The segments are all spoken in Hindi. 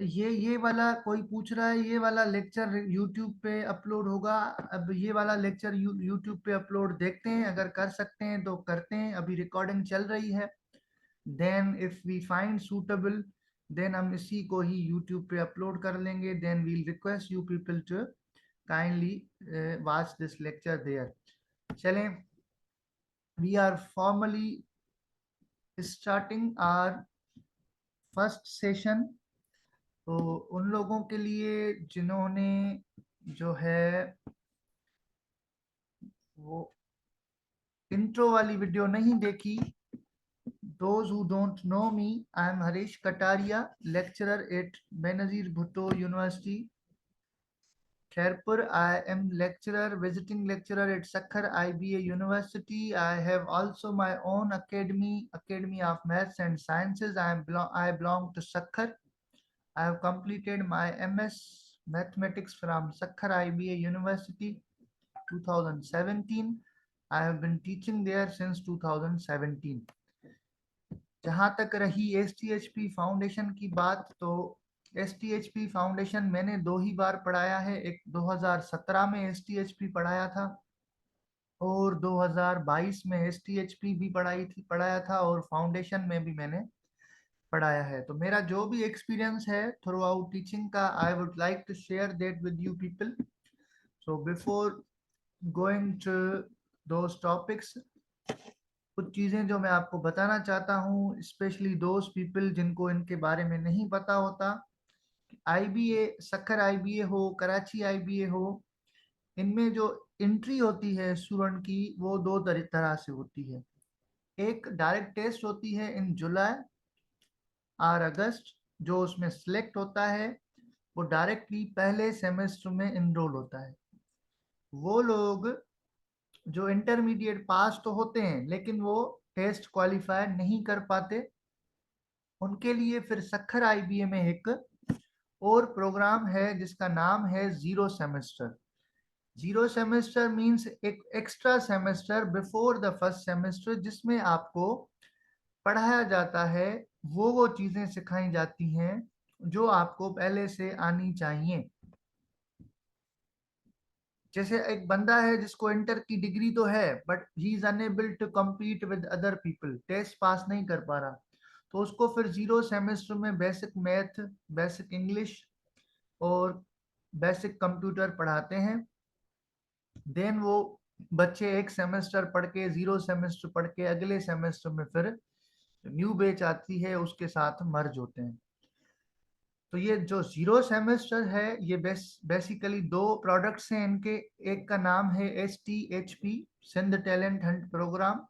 ये वाला कोई पूछ रहा है, ये वाला लेक्चर यूट्यूब पे अपलोड होगा। अब ये वाला लेक्चर यूट्यूब पे अपलोड देखते हैं, अगर कर सकते हैं तो करते हैं, अभी रिकॉर्डिंग चल रही है। Then if we find suitable, then हम इसी को ही यूट्यूब पे अपलोड कर लेंगे। Then we'll request you people to kindly watch this lecture there. चलें, we are formally starting our first session. तो उन लोगों के लिए जिन्होंने जो है वो इंट्रो वाली वीडियो नहीं देखी, those who don't know me, I am Harish Kataria, lecturer at Benazir Bhutto University, Khairpur. I am lecturer, visiting lecturer at Sakhar IBA University. I have also my own academy, Academy of Maths and Sciences. I belong to Sakhar. I have completed my MS Mathematics from Sakhar IBA University 2017. I have been teaching there since 2017. जहाँ तक रही STHP फाउंडेशन की बात, तो STHP फाउंडेशन मैंने 2 ही बार पढ़ाया है। एक 2017 में STHP पढ़ाया था और 2022 में STHP भी पढ़ाया था, और फाउंडेशन में भी मैंने पढ़ाया है। तो मेरा जो भी एक्सपीरियंस है थ्रू आउट टीचिंग का, I would like to share that with you people. So before going to those topics, कुछ चीजें जो मैं आपको बताना चाहता हूँ, स्पेशली दोज पीपल जिनको इनके बारे में नहीं पता होता। आईबीए, सखर आईबीए हो, कराची आईबीए हो, इनमें जो एंट्री होती है स्टूडेंट की, वो दो तरह से होती है। एक डायरेक्ट टेस्ट होती है इन जुलाई और अगस्त। जो उसमें सिलेक्ट होता है वो डायरेक्टली पहले सेमेस्टर में इनरोल होता है। वो लोग जो इंटरमीडिएट पास तो होते हैं लेकिन वो टेस्ट क्वालिफाई नहीं कर पाते, उनके लिए फिर सखर आईबीए में एक और प्रोग्राम है जिसका नाम है zero semester. Zero semester means एक extra semester before the first semester, जिसमें आपको पढ़ाया जाता है, वो चीजें सिखाई जाती हैं जो आपको पहले से आनी चाहिए। जैसे एक बंदा है जिसको इंटर की डिग्री तो है, but he is unable to compete with other people, test pass नहीं कर पा रहा, तो उसको फिर जीरो सेमेस्टर में बेसिक मैथ, बेसिक इंग्लिश और बेसिक कंप्यूटर पढ़ाते हैं। देन वो बच्चे एक सेमेस्टर पढ़ के, जीरो सेमेस्टर पढ़ के, अगले सेमेस्टर में फिर न्यू बैच आती है उसके साथ मर्ज होते हैं। तो ये जो जीरो सेमेस्टर है, ये बेसिकली दो प्रोडक्ट्स हैं इनके। एक का नाम है STHP, Sindh talent hunt program.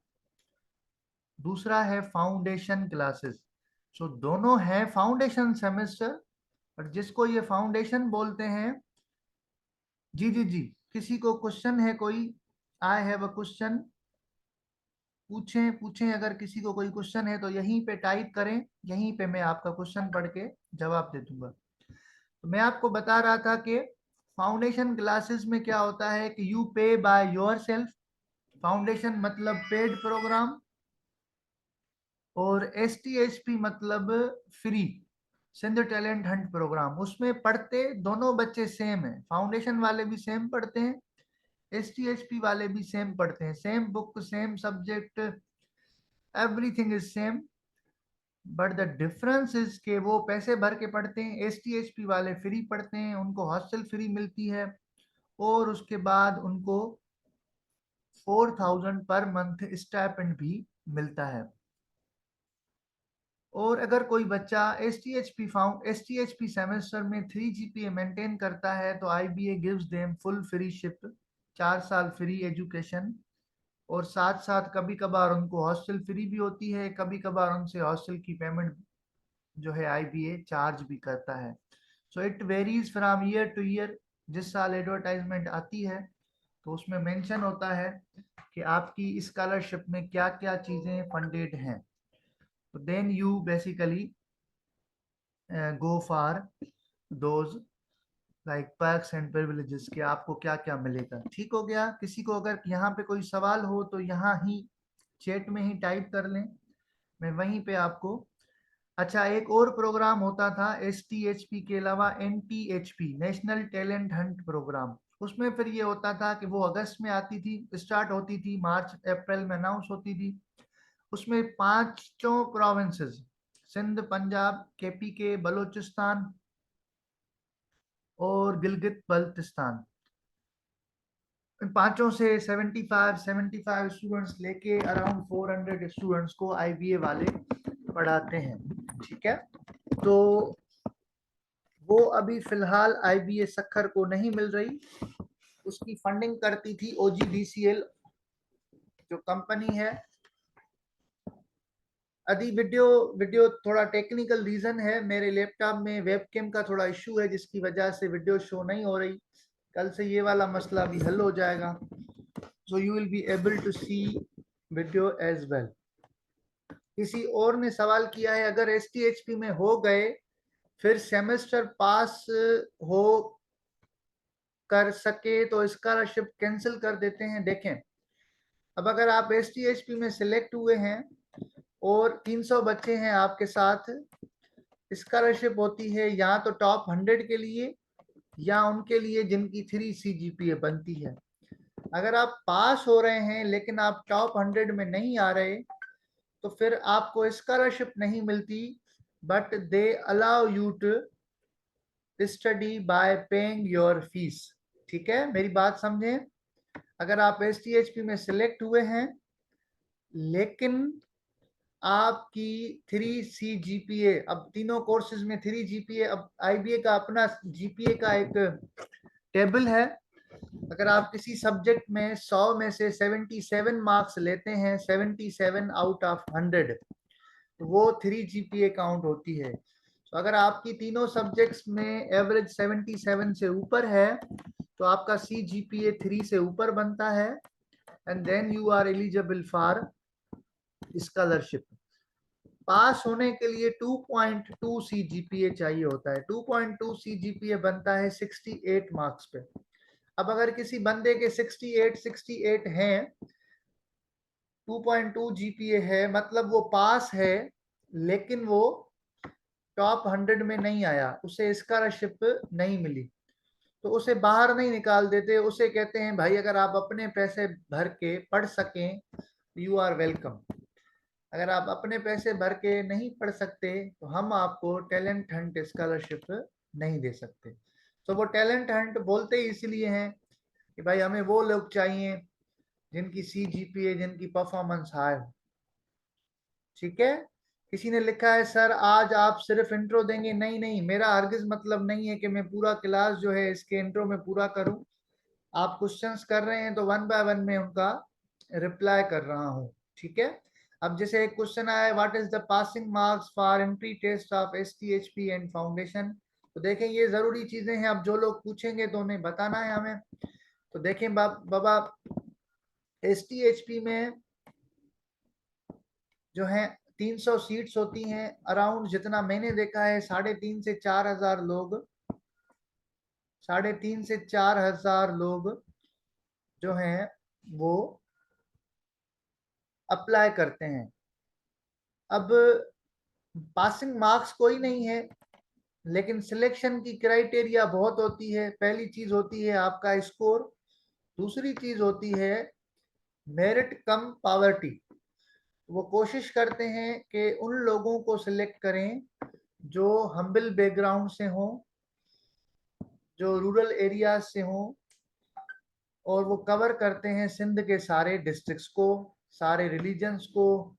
दूसरा है फाउंडेशन क्लासेस। सो दोनों है फाउंडेशन सेमेस्टर, और जिसको ये फाउंडेशन बोलते हैं। जी जी जी, किसी को क्वेश्चन है कोई? I have a question. पूछें पूछें, अगर किसी को कोई क्वेश्चन है तो यहीं पे टाइप करें, यहीं पे मैं आपका क्वेश्चन पढ़ के जवाब दे दूंगा। तो मैं आपको बता रहा था कि फाउंडेशन क्लासेस में क्या होता है कि you pay by yourself. Foundation मतलब पेड प्रोग्राम, और STHP मतलब free, Sindh talent hunt program. उसमें पढ़ते दोनों बच्चे सेम है, फाउंडेशन वाले भी सेम पढ़ते हैं, STHP वाले भी सेम पढ़ते हैं, same book, same subject, everything is same. But the difference is के वो पैसे भर के पढ़ते हैं, STHP वाले फ्री पढ़ते हैं, उनको हॉस्टल फ्री मिलती है, और उसके बाद उनको 4000 पर मंथ स्टाइपेंड भी मिलता है। और अगर कोई बच्चा STHP सेमेस्टर में 3 GPA मेंटेन करता है तो IBA gives them full free ship, 4 साल फ्री एजुकेशन, और साथ साथ कभी कभार उनको हॉस्टल फ्री भी होती है, कभी कभार उनसे हॉस्टल की पेमेंट जो है IBA चार्ज भी करता है। So it varies from year two year. जिस साल एडवर्टाइजमेंट आती है तो उसमें मेंशन होता है कि आपकी स्कॉलरशिप में क्या क्या चीजें फंडेड हैं। तो then you basically go for those like perks and privileges, कि आपको क्या क्या मिलेगा। ठीक हो गया? किसी को अगर यहाँ पे कोई सवाल हो तो यहाँ ही चैट में ही टाइप कर लें, मैं वहीं पे आपको अच्छा, एक और प्रोग्राम होता था STHP के अलावा, NTHP, national talent hunt program. उसमें फिर ये होता था कि वो अगस्त में आती थी, स्टार्ट होती थी, मार्च अप्रैल में अनाउंस होती थी। उसमें पांचों प्रोविंसेस, सिंध, पंजाब, KPK, बलूचिस्तान और गिलगित बल्तिस्तान, इन पांचों से 75 स्टूडेंट्स लेके अराउंड 400 स्टूडेंट्स को IBA वाले पढ़ाते हैं। ठीक है, तो वो अभी फिलहाल IBA सक्खर को नहीं मिल रही, उसकी फंडिंग करती थी OGDCL जो कंपनी है। अभी वीडियो वीडियो थोड़ा टेक्निकल रीजन है, मेरे लैपटॉप में वेबकैम का थोड़ा इशू है जिसकी वजह से वीडियो शो नहीं हो रही। कल से ये वाला मसला भी हल हो जाएगा, so you will be able to see video as well. किसी और ने सवाल किया है, अगर STHP में हो गए फिर सेमेस्टर पास हो कर सके तो स्कॉलरशिप कैंसिल कर देते हैं। देखें, अब अगर आप STHP में सिलेक्ट हुए हैं और 300 बच्चे हैं आपके साथ, स्कॉलरशिप होती है या तो टॉप 100 के लिए या उनके लिए जिनकी 3 CGPA बनती है। अगर आप पास हो रहे हैं लेकिन आप टॉप 100 में नहीं आ रहे तो फिर आपको स्कॉलरशिप नहीं मिलती, but they allow you to study by paying your fees. ठीक है, मेरी बात समझें। अगर आप STHP में सिलेक्ट हुए हैं लेकिन आपकी 3 CGPA, अब तीनों कोर्सेज में 3 GPA, अब IBA का अपना GPA का एक टेबल है। अगर आप किसी सब्जेक्ट में 100 में से 77 मार्क्स लेते हैं, 77 आउट ऑफ 100, तो वो 3 GPA काउंट होती है। तो अगर आपकी तीनों सब्जेक्ट्स में एवरेज 77 से ऊपर है तो आपका CGPA 3 से ऊपर बनता है, and then you are eligible for scholarship. Pass होने के लिए 2.2 CGPA चाहिए होता है। 2.2 CGPA बनता है 68 मार्क्स पे। अब अगर किसी बंदे के 68 हैं, 2.2 GPA है, मतलब वो पास है लेकिन वो टॉप 100 में नहीं आया, उसे स्कॉलरशिप नहीं मिली, तो उसे बाहर नहीं निकाल देते। उसे कहते हैं भाई अगर आप अपने पैसे भर के पढ़ सकें यू आर वेलकम। अगर आप अपने पैसे भर के नहीं पढ़ सकते तो हम आपको टैलेंट हंट स्कॉलरशिप नहीं दे सकते। तो वो टैलेंट हंट बोलते ही इसलिए हैं कि भाई हमें वो लोग चाहिए जिनकी CGPA, जिनकी परफॉर्मेंस हाई हो। ठीक है, किसी ने लिखा है सर आज आप सिर्फ इंट्रो देंगे। नहीं नहीं, मेरा हरगिज मतलब नहीं है कि मैं पूरा क्लास जो है इसके इंट्रो में पूरा करूं। आप क्वेश्चंस कर रहे हैं तो 1 बाय 1 में उनका रिप्लाई कर रहा हूं। ठीक है, अब जैसे एक क्वेश्चन आया है, what is the passing marks for entry test of STHP and foundation. तो देखें ये जरूरी चीजें हैं, अब जो लोग पूछेंगे तो उन्हें बताना है हमें। तो देखें बाबा, STHP में जो है 300 सीट्स होती हैं, अराउंड जितना मैंने देखा है 3,500 से 4,000 लोग, 3,500 से 4,000 लोग जो हैं वो अप्लाई करते हैं। अब पासिंग मार्क्स कोई नहीं है लेकिन सिलेक्शन की क्राइटेरिया बहुत होती है। पहली चीज होती है आपका स्कोर, दूसरी चीज होती है मेरिट कम पावर्टी। वो कोशिश करते हैं कि उन लोगों को सिलेक्ट करें जो हम्बल बैकग्राउंड से हों, जो रूरल एरियाज से हों, और वो कवर करते हैं सिंध के सारे डिस्ट्रिक्ट्स को, सारे रिलीजन्स को।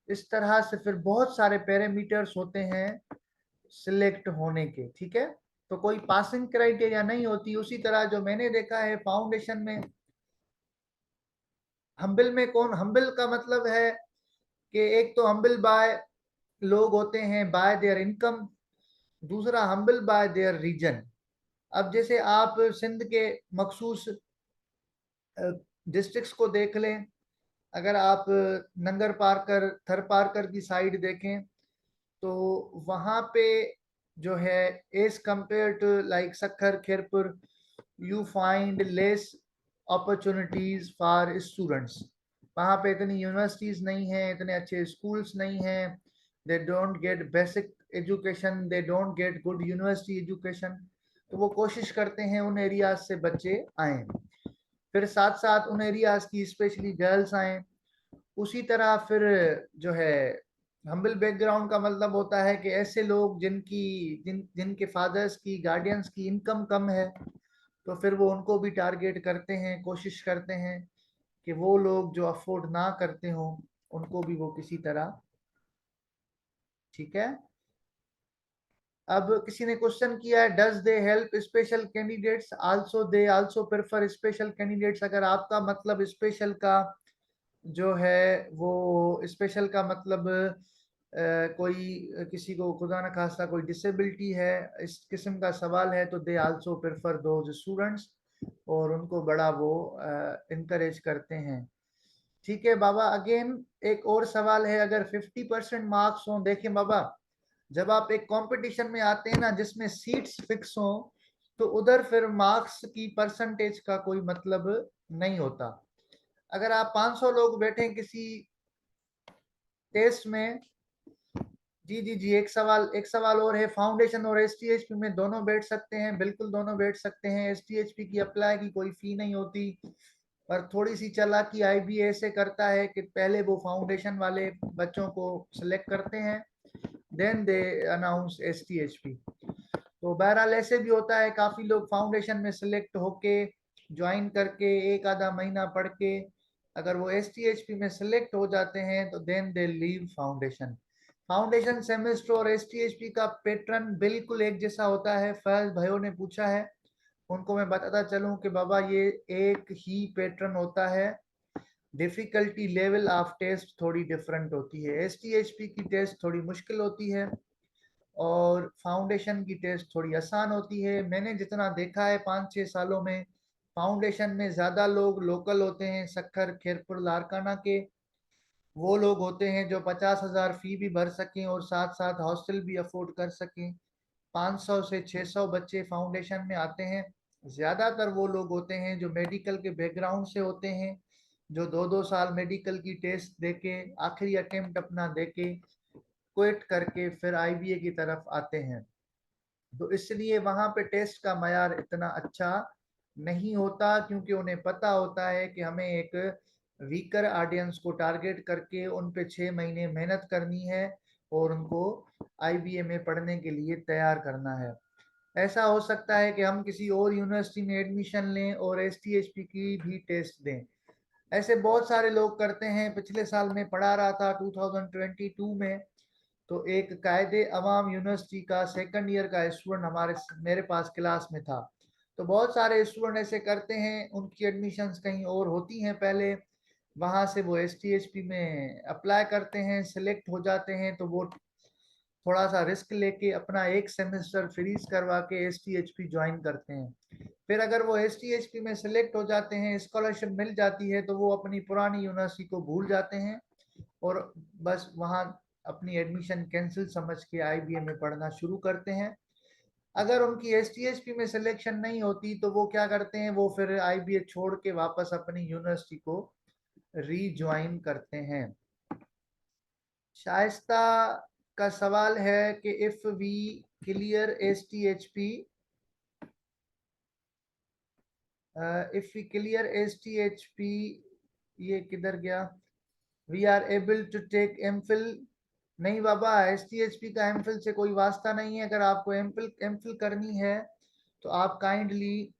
इस तरह से फिर बहुत सारे पैरामीटर्स होते हैं सिलेक्ट होने के। ठीक है, तो कोई पासिंग क्राइटेरिया नहीं होती। उसी तरह जो मैंने देखा है फाउंडेशन में, हम्बल में कौन, हम्बल का मतलब है कि एक तो हम्बल बाय लोग होते हैं बाय देयर इनकम, दूसरा हम्बल बाय देयर रीजन। अब जैसे आप सिंध के मखसूस डिस्ट्रिक्ट्स को देख लें, अगर आप नंगर पार्कर, थर पार्कर की साइड देखें तो वहाँ पे जो है as compare to like Sukkur, Khairpur, you find less opportunities for students. वहाँ पे इतनी यूनिवर्सिटीज नहीं हैं, इतने अच्छे स्कूल्स नहीं हैं, they don't get basic education, they don't get good university education, तो वो कोशिश करते हैं उन एरियाज से बच्चे आए, फिर साथ साथ उन एरियाज की स्पेशली गर्ल्स आए। उसी तरह फिर जो है हम्बल बैकग्राउंड का मतलब होता है कि ऐसे लोग जिनके फादर्स की गार्डियंस की इनकम कम है, तो फिर वो उनको भी टारगेट करते हैं, कोशिश करते हैं कि वो लोग जो अफोर्ड ना करते हो उनको भी वो किसी तरह, ठीक है। अब किसी ने क्वेश्चन किया है, does they help special candidates also, they also prefer special candidates. अगर आपका मतलब स्पेशल का जो है वो स्पेशल का मतलब कोई किसी को खुदा न खास्ता कोई डिसेबिलिटी है, इस किस्म का सवाल है, तो they also prefer those students, और उनको बड़ा वो इनकरेज करते हैं। ठीक है बाबा, अगेन एक और सवाल है, अगर 50% मार्क्स हो, देखें बाबा जब आप एक कंपटीशन में आते हैं ना जिसमें सीट्स फिक्स हो, तो उधर फिर मार्क्स की परसेंटेज का कोई मतलब नहीं होता। अगर आप 500 लोग बैठे किसी टेस्ट में, जी जी जी, एक सवाल और है, फाउंडेशन और एसटीएचपी में दोनों बैठ सकते हैं? बिल्कुल दोनों बैठ सकते हैं। एसटीएचपी की अप्लाई की कोई फी नहीं होती, पर थोड़ी सी चालाकी आईबीए से करता है कि पहले वो फाउंडेशन वाले बच्चों को सिलेक्ट करते हैं, देन दे अनाउंस एसटीएचपी। तो बहरहाल ऐसे भी होता है, काफी लोग फाउंडेशन में सिलेक्ट होके ज्वाइन करके एक आधा महीना पढ़ के अगर वो एसटीएचपी में सिलेक्ट हो जाते हैं तो then they leave foundation. Foundation semester और एसटीएचपी का पैटर्न बिल्कुल एक जैसा होता है। फैज भाइयों ने पूछा है, उनको मैं बताता चलूं कि बाबा ये एक ही पैटर्न होता है, डिफिकल्टी लेवल ऑफ टेस्ट थोड़ी डिफरेंट होती है। एसटीएचपी की टेस्ट थोड़ी मुश्किल होती है और फाउंडेशन की टेस्ट थोड़ी आसान होती है। मैंने जितना देखा है 5-6 सालों में, फाउंडेशन में ज़्यादा लोग लोकल होते हैं, सक्खर खैरपुर लारकाना के वो लोग होते हैं जो 50,000 फी भी भर सकें और साथ साथ हॉस्टल भी अफोर्ड कर सकें। 500 से 600 बच्चे फाउंडेशन में आते हैं। ज़्यादातर वो लोग होते हैं जो मेडिकल के बैकग्राउंड से होते हैं, जो 2-2 साल मेडिकल की टेस्ट देके आखिरी अटेम्प्ट अपना देके क्विट करके फिर आईबीए की तरफ आते हैं। तो इसलिए वहाँ पे टेस्ट का मयार इतना अच्छा नहीं होता, क्योंकि उन्हें पता होता है कि हमें एक वीकर ऑडियंस को टारगेट करके उन पे 6 महीने मेहनत करनी है और उनको आईबीए में पढ़ने के लिए तैयार करना है। ऐसा हो सकता है कि हम किसी और यूनिवर्सिटी में एडमिशन लें और एसटीएचपी की भी टेस्ट दें, ऐसे बहुत सारे लोग करते हैं। पिछले साल में पढ़ा रहा था 2022 में, तो एक कायदे अवाम यूनिवर्सिटी का सेकंड ईयर का स्टूडेंट मेरे पास क्लास में था। तो बहुत सारे स्टूडेंट ऐसे करते हैं, उनकी एडमिशन्स कहीं और होती हैं पहले, वहाँ से वो एसटीएचपी में अप्लाई करते हैं, सिलेक्ट हो जाते हैं, तो वो थोड़ा सा रिस्क लेके अपना एक सेमेस्टर फ्रीज करवा के एसटीएचपी ज्वाइन करते हैं। फिर अगर वो एसटीएचपी में सिलेक्ट हो जाते हैं, स्कॉलरशिप मिल जाती है, तो वो अपनी पुरानी यूनिवर्सिटी को भूल जाते हैं और बस वहाँ अपनी एडमिशन कैंसिल समझ के आईबीए में पढ़ना शुरू करते हैं। अगर उनकी एसटीएचपी में सिलेक्शन नहीं होती तो वो क्या करते हैं, वो फिर आईबीए छोड़ के वापस अपनी यूनिवर्सिटी को रीज्वाइन करते हैं। शाइस्ता का सवाल है कि if we clear STHP, if we clear STHP, ये किधर गया, we are able to take MPhil. नहीं बाबा, एसटीएचपी का एमफिल से कोई वास्ता नहीं है। अगर आपको एमफिल करनी है तो आप काइंडली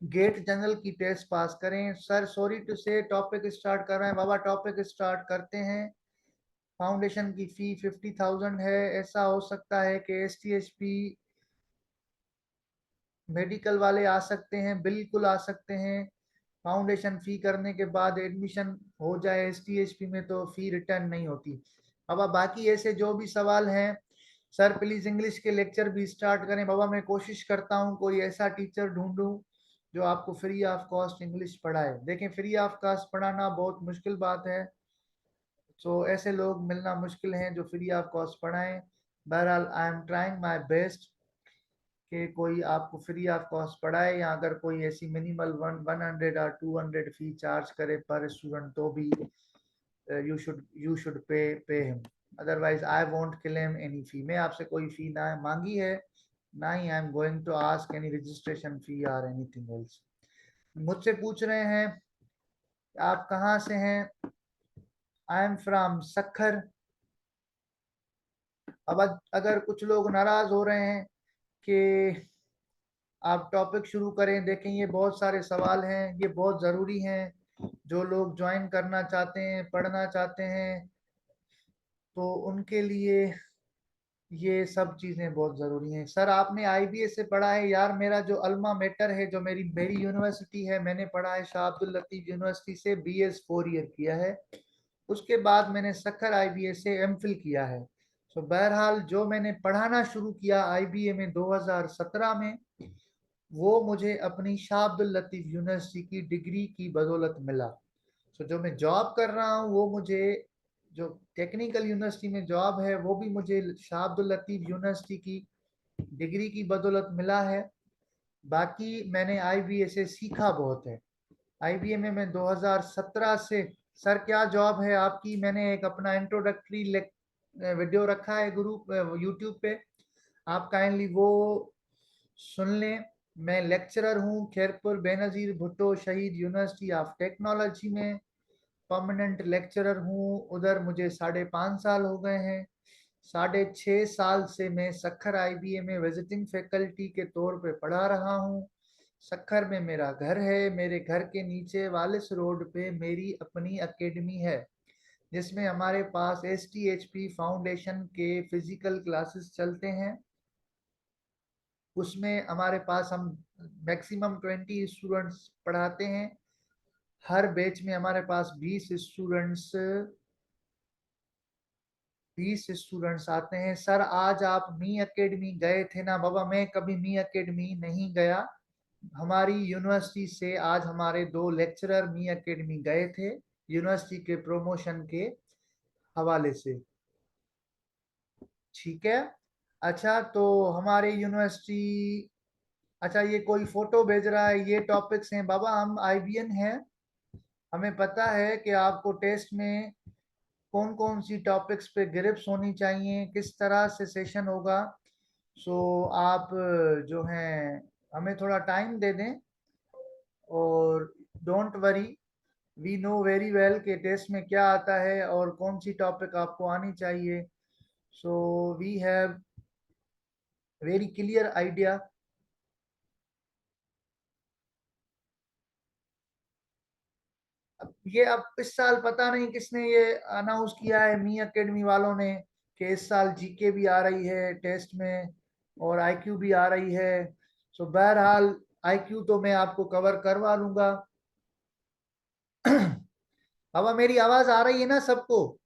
गेट जनरल की टेस्ट पास करें। सर सॉरी टू से टॉपिक स्टार्ट कर रहे हैं बाबा, टॉपिक स्टार्ट करते हैं। फाउंडेशन की फी 50,000 है। ऐसा हो सकता है कि एसटीएचपी मेडिकल वाले आ सकते हैं, बिल्कुल आ सकते हैं। फाउंडेशन फी करने के बाद एडमिशन हो जाए एसटीएचपी में तो फी रिटर्न नहीं होती। अब बाकी ऐसे जो भी सवाल हैं, सर प्लीज इंग्लिश के लेक्चर भी स्टार्ट करें। बाबा मैं कोशिश करता हूँ कोई ऐसा टीचर ढूंढूं जो आपको फ्री ऑफ कॉस्ट इंग्लिश पढ़ाए। देखें फ्री ऑफ कॉस्ट पढ़ाना बहुत मुश्किल बात है, सो ऐसे लोग मिलना मुश्किल हैं जो फ्री ऑफ कॉस्ट पढ़ाएं। बहरहाल I am trying my best कि कोई आपको फ्री ऑफ कॉस्ट पढ़ाए, या अगर कोई ऐसी मिनिमल 100 और 200 फी चार्ज करे पर स्टूडेंट तो भी you should pay him. Otherwise I won't claim any fee. मैं आपसे कोई फी ना मांगी है, ना ही I am going to ask any registration fee और एनीथिंग एल्स। मुझसे पूछ रहे हैं आप कहाँ से हैं। I am from Sukkur. अब अगर कुछ लोग नाराज हो रहे हैं कि आप टॉपिक शुरू करें, देखें ये बहुत सारे सवाल हैं, ये बहुत ज़रूरी हैं। जो लोग ज्वाइन करना चाहते हैं, पढ़ना चाहते हैं, तो उनके लिए ये सब चीज़ें बहुत ज़रूरी हैं। सर आपने आईबीए से पढ़ा है? यार मेरा जो अल्मा मेटर है, जो मेरी मेरी यूनिवर्सिटी है, मैंने पढ़ा है शाह अब्दुल लतीफ़ यूनिवर्सिटी से, बीएस 4 ईयर किया है। उसके बाद मैंने सक्खर आईबीए से एमफिल किया है। तो बहरहाल जो मैंने पढ़ाना शुरू किया आईबीए में 2017 में, वो मुझे अपनी शाह अब्दुल लतीफ़ यूनिवर्सिटी की डिग्री की बदौलत मिला। तो जो मैं जॉब कर रहा हूँ वो मुझे, जो टेक्निकल यूनिवर्सिटी में जॉब है वो भी मुझे शाह अब्दुल लतीफ़ यूनिवर्सिटी की डिग्री की बदौलत मिला है। बाकी मैंने आईबीए से सीखा बहुत है। आईबीए में मैं 2017 से, सर क्या जॉब है आपकी? मैंने एक अपना इंट्रोडक्टरी वीडियो रखा है ग्रुप यूट्यूब पे, आप काइंडली वो सुन लें। मैं लेक्चरर हूँ खैरपुर बेनज़ीर भुट्टो शहीद यूनिवर्सिटी ऑफ टेक्नोलॉजी में, परमानेंट लेक्चरर हूँ उधर। मुझे 5.5 साल हो गए हैं। 6.5 साल से मैं सक्खर आईबीए में विजिटिंग फैकल्टी के तौर पे पढ़ा रहा हूँ। सक्खर में मेरा घर है। मेरे घर के नीचे वालिस रोड पे मेरी अपनी एकेडमी है, जिसमें हमारे पास एसटीएचपी फाउंडेशन के फिजिकल क्लासेस चलते हैं। उसमें हमारे पास हम मैक्सिमम 20 स्टूडेंट्स पढ़ाते हैं। हर बैच में हमारे पास 20 स्टूडेंट्स आते हैं। सर आज आप मी एकेडमी गए थे ना? बाबा मैं कभी मी एकेडमी नहीं गया। हमारी यूनिवर्सिटी से आज हमारे 2 लेक्चरर मी एकेडमी गए थे यूनिवर्सिटी के प्रमोशन के हवाले से। ठीक है। अच्छा तो हमारे यूनिवर्सिटी, अच्छा ये कोई फोटो भेज रहा है, ये टॉपिक्स हैं। बाबा हम आईबीएन हैं, हमें पता है कि आपको टेस्ट में कौन कौन सी टॉपिक्स पे ग्रिप्स होनी चाहिए, किस तरह से सेशन होगा। सो आप जो हैं हमें थोड़ा टाइम दे दें, और don't worry, we know very well कि टेस्ट में क्या आता है और कौन सी टॉपिक आपको आनी चाहिए। So we have very clear idea. अब ये अब इस साल पता नहीं किसने ये अनाउंस किया है मी एकेडमी वालों ने, कि इस साल जीके भी आ रही है टेस्ट में और आईक्यू भी आ रही है। सो बहरहाल आईक्यू तो मैं आपको कवर करवा लूंगा। अब मेरी आवाज आ रही है ना सबको?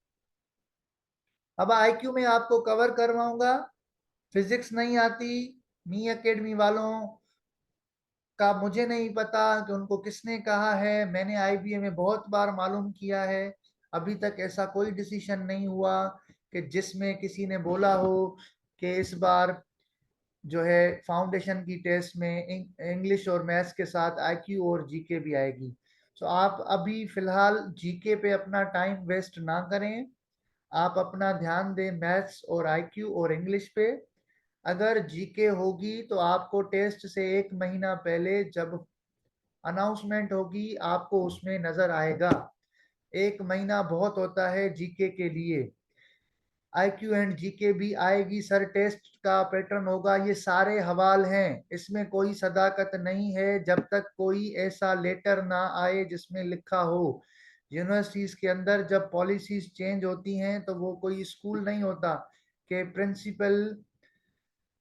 अब आईक्यू में आपको कवर करवाऊंगा। फिजिक्स नहीं आती मी एकेडमी वालों का, मुझे नहीं पता कि उनको किसने कहा है। मैंने आईबीए में बहुत बार मालूम किया है, अभी तक ऐसा कोई डिसीजन नहीं हुआ कि जिसमें किसी ने बोला हो कि इस बार जो है फाउंडेशन की टेस्ट में इंग्लिश और मैथ्स के साथ आईक्यू और जीके भी आएगी। तो आप अभी फिलहाल जीके पे अपना टाइम वेस्ट ना करें, आप अपना ध्यान दें मैथ्स और आईक्यू और इंग्लिश पे। अगर जीके होगी तो आपको टेस्ट से 1 महीना पहले जब अनाउंसमेंट होगी आपको उसमें नजर आएगा। 1 महीना बहुत होता है जीके के लिए। आईक्यू एंड जीके भी आएगी सर, टेस्ट का पैटर्न होगा। ये सारे हवाल हैं, इसमें कोई सदाकत नहीं है जब तक कोई ऐसा लेटर ना आए जिसमें लिखा हो। यूनिवर्सिटीज के अंदर जब पॉलिसीज चेंज होती हैं तो वो कोई स्कूल नहीं होता कि प्रिंसिपल,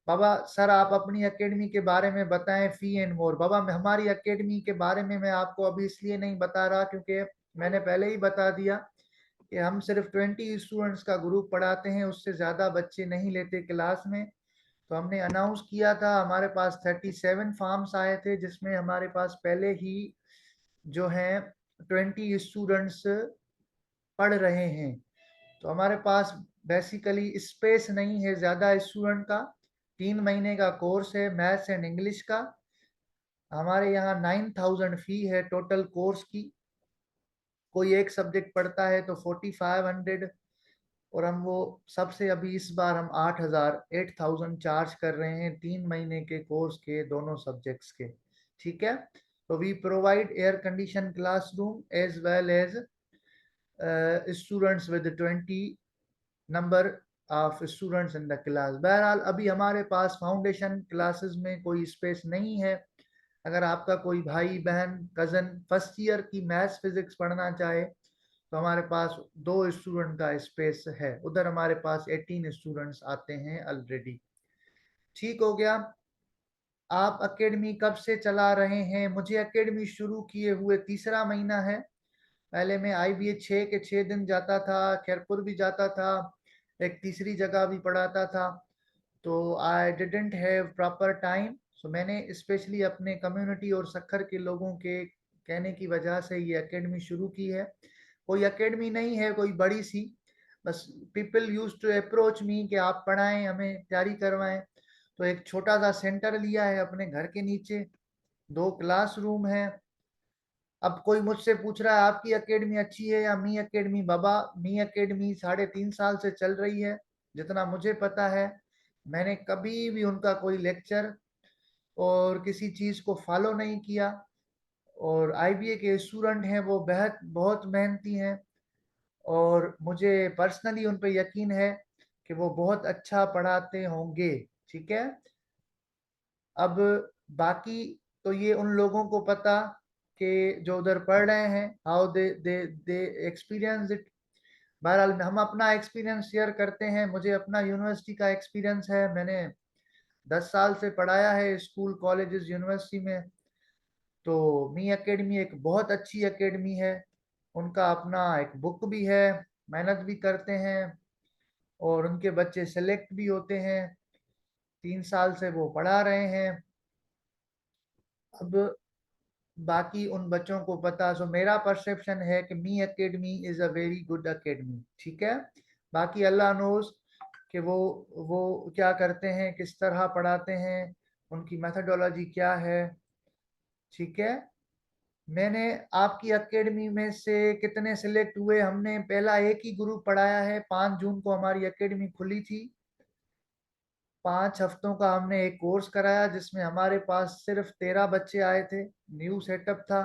बाबा सर आप अपनी एकेडमी के बारे में बताएं फी एंड मोर। बाबा हमारी एकेडमी के बारे में मैं आपको अभी इसलिए नहीं बता रहा क्योंकि मैंने पहले ही बता दिया कि हम सिर्फ 20 स्टूडेंट्स का ग्रुप पढ़ाते हैं, उससे ज़्यादा बच्चे नहीं लेते क्लास में। तो हमने अनाउंस किया था, हमारे पास 37 फॉर्म्स आए थे जिसमें हमारे पास पहले ही जो हैं 20 स्टूडेंट्स पढ़ रहे हैं। तो हमारे पास बेसिकली स्पेस नहीं है ज़्यादा स्टूडेंट का। 3 महीने का कोर्स है मैथ्स एंड इंग्लिश का। हमारे यहाँ 9,000 फी है टोटल कोर्स की। कोई एक सब्जेक्ट पढ़ता है तो 4,500, और हम वो सबसे अभी इस बार हम 8,000 चार्ज कर रहे हैं 3 महीने के कोर्स के दोनों सब्जेक्ट्स के। ठीक है, तो we provide air condition classroom as well as students with 20 number of students in the class. बहरहाल अभी हमारे पास फाउंडेशन क्लासेस में कोई स्पेस नहीं है। अगर आपका कोई भाई बहन कजन फर्स्ट ईयर की मैथ्स फिजिक्स पढ़ना चाहे तो हमारे पास 2 स्टूडेंट का स्पेस है, उधर हमारे पास 18 स्टूडेंट्स आते हैं ऑलरेडी। ठीक हो गया। आप एकेडमी कब से चला रहे हैं? मुझे एकेडमी शुरू किए हुए तीसरा महीना है। पहले मैं IBA 6 के 6 दिन जाता था, खैरपुर भी जाता था, एक तीसरी जगह भी पढ़ाता था, तो I didn't have proper time. So मैंने स्पेशली अपने कम्युनिटी और सक्खर के लोगों के कहने की वजह से ये एकेडमी शुरू की है। कोई एकेडमी नहीं है कोई बड़ी सी, बस people use to approach me कि आप पढ़ाएं, हमें तैयारी करवाएं। तो एक छोटा सा सेंटर लिया है अपने घर के नीचे, 2 क्लासरूम है। अब कोई मुझसे पूछ रहा है आपकी एकेडमी अच्छी है या मी एकेडमी? बाबा, मी एकेडमी 3.5 साल से चल रही है, जितना मुझे पता है। मैंने कभी भी उनका कोई लेक्चर और किसी चीज़ को फॉलो नहीं किया। और IBA के स्टूडेंट हैं वो बेहद बहुत मेहनती हैं, और मुझे पर्सनली उन पे यकीन है कि वो बहुत अच्छा पढ़ाते होंगे। ठीक है। अब बाकी तो ये उन लोगों को पता कि जो उधर पढ़ रहे हैं, how they they they experience it. बहरहाल हम अपना एक्सपीरियंस शेयर करते हैं। मुझे अपना यूनिवर्सिटी का एक्सपीरियंस है, मैंने 10 साल से पढ़ाया है स्कूल कॉलेजेस यूनिवर्सिटी में। तो मी एकेडमी एक बहुत अच्छी एकेडमी है। उनका अपना एक बुक भी है, मेहनत भी करते हैं, और उनके बच्चे सेलेक्ट भी होते हैं। 3 साल से वो पढ़ा रहे हैं। अब बाकी उन बच्चों को पता। सो मेरा परसेप्शन है कि me academy is a very good academy. ठीक है। बाकी अल्लाह नोज कि वो क्या करते हैं, किस तरह पढ़ाते हैं, उनकी मेथडोलॉजी क्या है। ठीक है। मैंने आपकी एकेडमी में से कितने सिलेक्ट हुए? हमने पहला एक ही ग्रुप पढ़ाया है। 5 जून को हमारी एकेडमी खुली थी। 5 हफ्तों का हमने एक कोर्स कराया जिसमें हमारे पास सिर्फ 13 बच्चे आए थे। न्यू सेटअप था,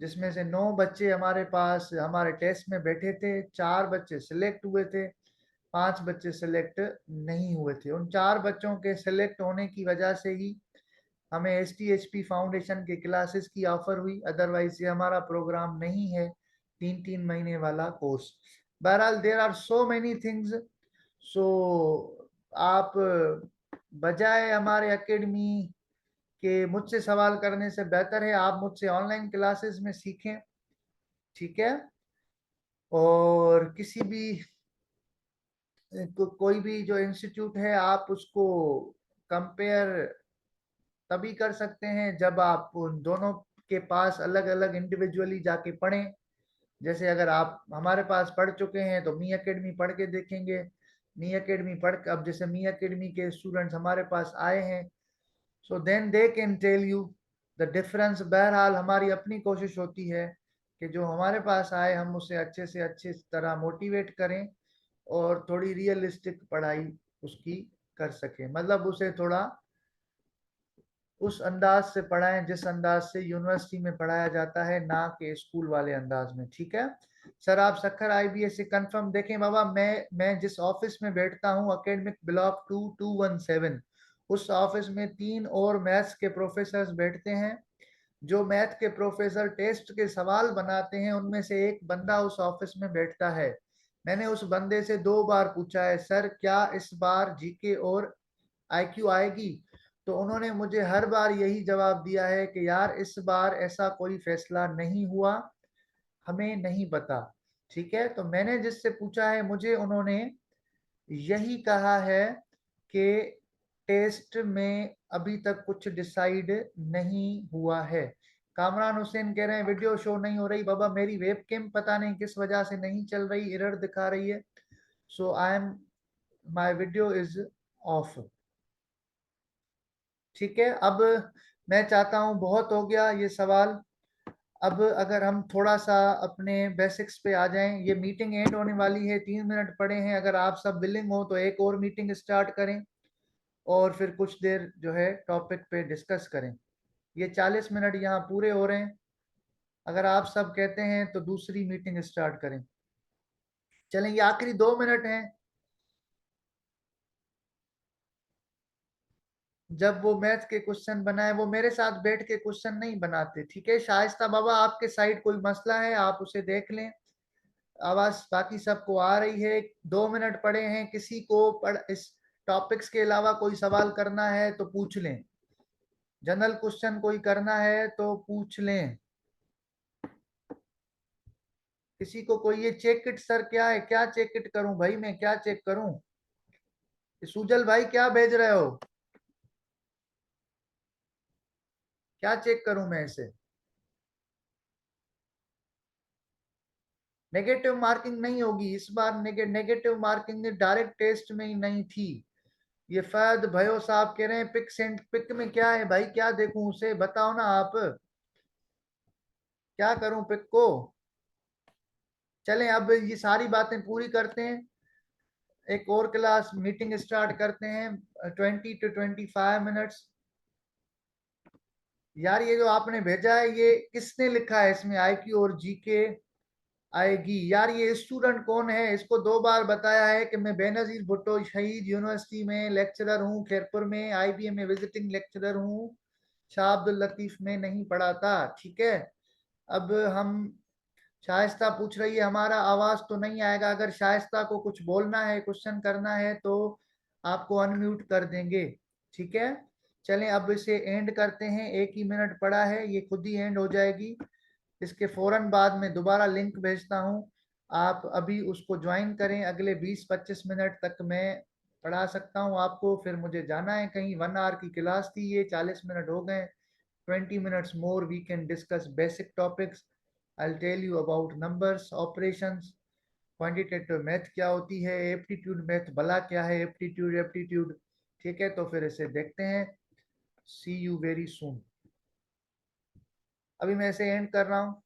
जिसमें से 9 बच्चे हमारे पास हमारे टेस्ट में बैठे थे। 4 बच्चे सिलेक्ट हुए थे, 5 बच्चे सिलेक्ट नहीं हुए थे। उन 4 बच्चों के सिलेक्ट होने की वजह से ही हमें STHP फाउंडेशन के क्लासेस की ऑफर हुई, अदरवाइज ये हमारा प्रोग्राम नहीं है 3 3 महीने वाला कोर्स। बहरहाल there are so many things. So आप बजाय हमारे एकेडमी के मुझसे सवाल करने से बेहतर है आप मुझसे ऑनलाइन क्लासेस में सीखें। ठीक है। और किसी भी कोई भी जो इंस्टीट्यूट है आप उसको कंपेयर तभी कर सकते हैं जब आप उन दोनों के पास अलग अलग इंडिविजुअली जाके पढ़ें। जैसे अगर आप हमारे पास पढ़ चुके हैं तो मी एकेडमी पढ़ के देखेंगे। मी एकेडमी पढ़, अब जैसे मी एकेडमी के स्टूडेंट्स हमारे पास आए हैं, so then they can tell you the difference. बहरहाल हमारी अपनी कोशिश होती है कि जो हमारे पास आए हम उसे अच्छे से अच्छे तरह मोटिवेट करें और थोड़ी रियलिस्टिक पढ़ाई उसकी कर सकें, मतलब उसे थोड़ा उस अंदाज से पढ़ाएं जिस अंदाज से यूनिवर्सिटी में पढ़ाया जाता है, ना कि स्कूल वाले अंदाज में। ठीक है। सर आप सक्खर IBA से कंफर्म? देखें बाबा, मैं जिस ऑफिस में बैठता हूँ एकेडमिक ब्लॉक 2217, उस ऑफिस में 3 और मैथ्स के प्रोफेसर बैठते हैं। जो मैथ के प्रोफेसर टेस्ट के सवाल बनाते हैं उनमें से एक बंदा उस ऑफिस में बैठता है। मैंने उस बंदे से 2 बार पूछा है, सर क्या इस बार GK और IQ आएगी? तो उन्होंने मुझे हर बार यही जवाब दिया है कि यार इस बार ऐसा कोई फैसला नहीं हुआ, हमें नहीं पता। ठीक है। तो मैंने जिससे पूछा है मुझे उन्होंने यही कहा है कि टेस्ट में अभी तक कुछ डिसाइड नहीं हुआ है। कामरान हुसैन कह रहे हैं वीडियो शो नहीं हो रही। बाबा मेरी वेबकैम पता नहीं किस वजह से नहीं चल रही, एरर दिखा रही है। So I am my video is off. ठीक है। अब मैं चाहता हूं, बहुत हो गया ये सवाल, अब अगर हम थोड़ा सा अपने बेसिक्स पे आ जाएं, ये मीटिंग एंड होने वाली है, 3 मिनट पड़े हैं। अगर आप सब विलिंग हो तो एक और मीटिंग स्टार्ट करें और फिर कुछ देर जो है टॉपिक पे डिस्कस करें। ये 40 मिनट यहाँ पूरे हो रहे हैं। अगर आप सब कहते हैं तो दूसरी मीटिंग स्टार्ट करें। चलें, ये आखिरी 2 मिनट हैं। जब वो मैथ के क्वेश्चन बनाए, वो मेरे साथ बैठ के क्वेश्चन नहीं बनाते, ठीक है। शाइस्ता बाबा, आपके साइड कोई मसला है आप उसे देख लें। आवाज बाकी सबको आ रही है। 2 मिनट पड़े हैं। किसी को इस टॉपिक्स के अलावा कोई सवाल करना है तो पूछ लें। जनरल क्वेश्चन कोई करना है तो पूछ लें। किसी को कोई ये चेक इट सर क्या है, क्या चेक इट करूं भाई, मैं क्या चेक करूं? सुजल भाई क्या भेज रहे हो? क्या चेक करूं मैं इसे? नेगेटिव मार्किंग नहीं होगी इस बार। नेगेटिव मार्किंग डायरेक्ट टेस्ट में ही नहीं थी। ये फैद भयो साहब कह रहे हैं पिक सेंट, पिक में क्या है भाई, क्या देखूं उसे बताओ ना आप। क्या करूं पिक को? चलें अब ये सारी बातें पूरी करते हैं, एक और क्लास मीटिंग स्टार्ट करते हैं। 20 to 25 मिनट्स। यार ये जो आपने भेजा है ये किसने लिखा है? इसमें आईक्यू और जीके आएगी। यार ये स्टूडेंट कौन है? इसको 2 बार बताया है कि मैं बेनजीर भुट्टो शहीद यूनिवर्सिटी में लेक्चरर हूँ, खैरपुर में आईबीएम में विजिटिंग लेक्चरर हूँ, शाह अब्दुल लतीफ में नहीं पढ़ा था, ठीक है। अब हम, शाइस्ता पूछ रही है हमारा आवाज तो नहीं आएगा। अगर शाइस्ता को कुछ बोलना है, क्वेश्चन करना है तो आपको अनम्यूट कर देंगे, ठीक है। चलें अब इसे एंड करते हैं, 1 ही मिनट पड़ा है, ये खुद ही एंड हो जाएगी। इसके फौरन बाद में दोबारा लिंक भेजता हूं, आप अभी उसको ज्वाइन करें। अगले 20-25 मिनट तक मैं पढ़ा सकता हूं आपको, फिर मुझे जाना है कहीं। 1 आवर की क्लास थी ये, 40 मिनट हो गए। 20 minutes more we can discuss basic topics. I'll tell you about numbers, operations, quantitative math क्या होती है, एप्टीट्यूड मैथ भला क्या है, एप्टीट्यूड एप्टीट्यूड, ठीक है। तो फिर इसे देखते हैं। सी यू वेरी सून। अभी मैं इसे एंड कर रहा हूँ।